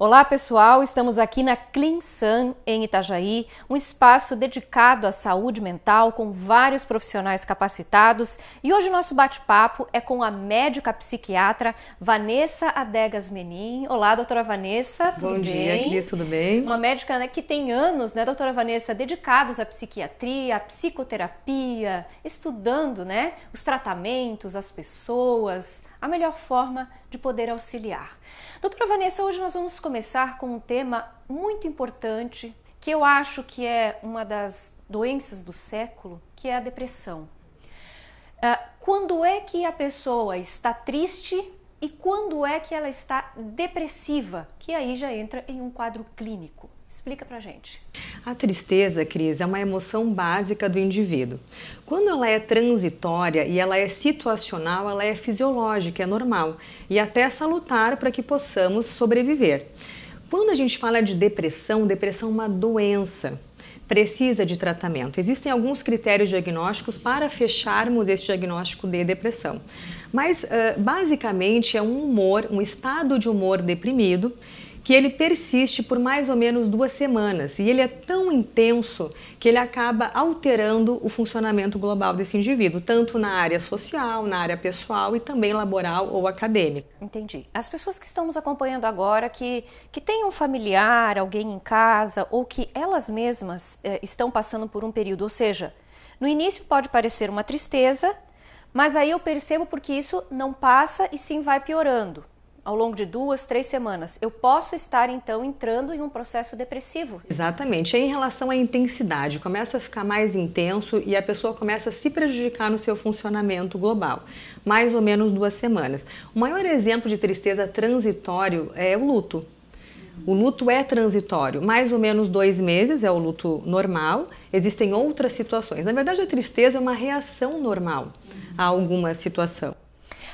Olá pessoal, estamos aqui na CleanSun em Itajaí, um espaço dedicado à saúde mental com vários profissionais capacitados, e hoje o nosso bate-papo é com a médica psiquiatra Vanessa Adegas Menin. Olá, doutora Vanessa, tudo bem? Bom dia, Cris, tudo bem? Uma médica, né, que tem anos, né, doutora Vanessa, dedicados à psiquiatria, à psicoterapia, estudando, né, os tratamentos, as pessoas, a melhor forma de poder auxiliar. Doutora Vanessa, hoje nós vamos começar com um tema muito importante, que eu acho que é uma das doenças do século, que é a depressão. Quando é que a pessoa está triste e quando é que ela está depressiva, que aí já entra em um quadro clínico? Explica pra gente. A tristeza, Cris, é uma emoção básica do indivíduo. Quando ela é transitória e ela é situacional, ela é fisiológica, é normal e até salutar para que possamos sobreviver. Quando a gente fala de depressão, depressão é uma doença, precisa de tratamento. Existem alguns critérios diagnósticos para fecharmos esse diagnóstico de depressão. Mas, basicamente, é um humor, um estado de humor deprimido, que ele persiste por mais ou menos 2 semanas e ele é tão intenso que ele acaba alterando o funcionamento global desse indivíduo, tanto na área social, na área pessoal e também laboral ou acadêmica. Entendi. As pessoas que estão nos acompanhando agora, que têm um familiar, alguém em casa ou que elas mesmas estão passando por um período, ou seja, no início pode parecer uma tristeza, mas aí eu percebo porque isso não passa e sim vai piorando. Ao longo de 2, 3 semanas, eu posso estar então entrando em um processo depressivo. Exatamente. Em relação à intensidade, começa a ficar mais intenso e a pessoa começa a se prejudicar no seu funcionamento global. Mais ou menos 2 semanas. O maior exemplo de tristeza transitório é o luto. O luto é transitório, mais ou menos 2 meses é o luto normal. Existem outras situações. Na verdade, a tristeza é uma reação normal a alguma situação.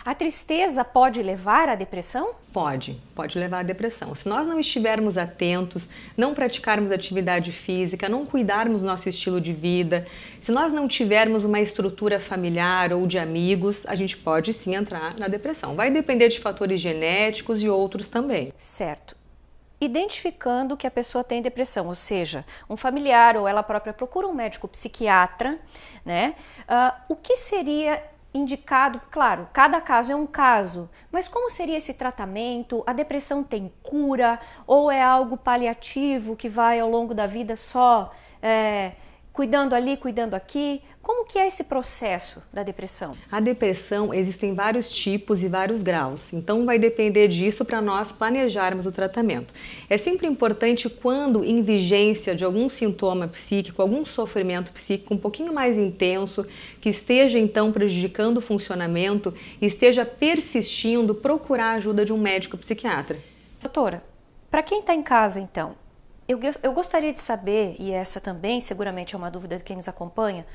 A tristeza pode levar à depressão? Pode levar à depressão. Se nós não estivermos atentos, não praticarmos atividade física, não cuidarmos do nosso estilo de vida, se nós não tivermos uma estrutura familiar ou de amigos, a gente pode sim entrar na depressão. Vai depender de fatores genéticos e outros também. Certo. Identificando que a pessoa tem depressão, ou seja, um familiar ou ela própria procura um médico psiquiatra, né? O que seria indicado? Claro, cada caso é um caso, mas como seria esse tratamento? A depressão tem cura ou é algo paliativo que vai ao longo da vida só cuidando ali, cuidando aqui? Como que é esse processo da depressão? A depressão, existem vários tipos e vários graus, então vai depender disso para nós planejarmos o tratamento. É sempre importante quando em vigência de algum sintoma psíquico, algum sofrimento psíquico um pouquinho mais intenso, que esteja então prejudicando o funcionamento e esteja persistindo, procurar a ajuda de um médico psiquiatra. Doutora, para quem está em casa então, eu gostaria de saber, e essa também seguramente é uma dúvida de quem nos acompanha,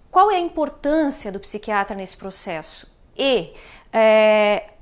qual é a importância do psiquiatra nesse processo? E,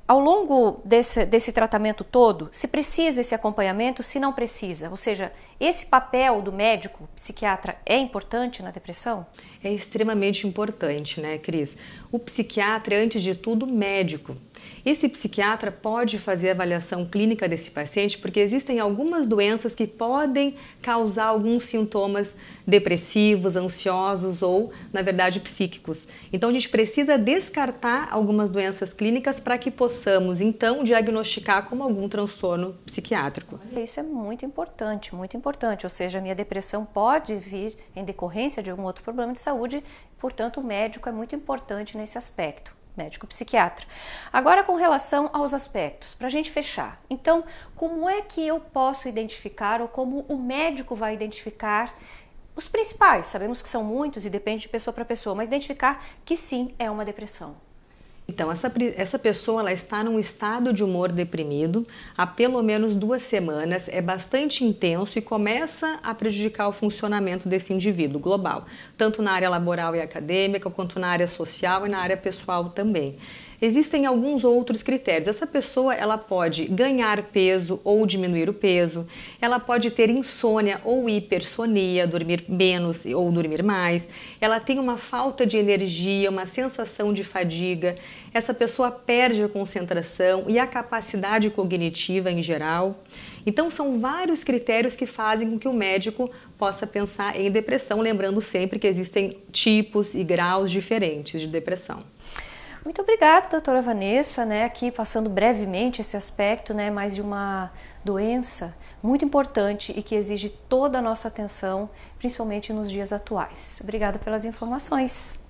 ao longo desse tratamento todo, se precisa esse acompanhamento, se não precisa? Ou seja, esse papel do médico psiquiatra é importante na depressão? É extremamente importante, né, Cris? O psiquiatra é, antes de tudo, médico. Esse psiquiatra pode fazer a avaliação clínica desse paciente porque existem algumas doenças que podem causar alguns sintomas depressivos, ansiosos ou, na verdade, psíquicos. Então, a gente precisa descartar algumas doenças clínicas para que possamos, então, diagnosticar como algum transtorno psiquiátrico. Isso é muito importante, muito importante. Ou seja, a minha depressão pode vir em decorrência de algum outro problema de saúde, portanto, o médico é muito importante nesse aspecto. Médico psiquiatra. Agora, com relação aos aspectos, para a gente fechar. Então, como é que eu posso identificar ou como o médico vai identificar os principais? Sabemos que são muitos e depende de pessoa para pessoa, mas identificar que sim, é uma depressão. Então, essa pessoa ela está num estado de humor deprimido há pelo menos 2 semanas, é bastante intenso e começa a prejudicar o funcionamento desse indivíduo global, tanto na área laboral e acadêmica, quanto na área social e na área pessoal também. Existem alguns outros critérios. Essa pessoa ela pode ganhar peso ou diminuir o peso, ela pode ter insônia ou hipersonia, dormir menos ou dormir mais, ela tem uma falta de energia, uma sensação de fadiga, essa pessoa perde a concentração e a capacidade cognitiva em geral. Então são vários critérios que fazem com que o médico possa pensar em depressão, lembrando sempre que existem tipos e graus diferentes de depressão. Muito obrigada, doutora Vanessa, aqui passando brevemente esse aspecto, mais de uma doença muito importante e que exige toda a nossa atenção, principalmente nos dias atuais. Obrigada pelas informações.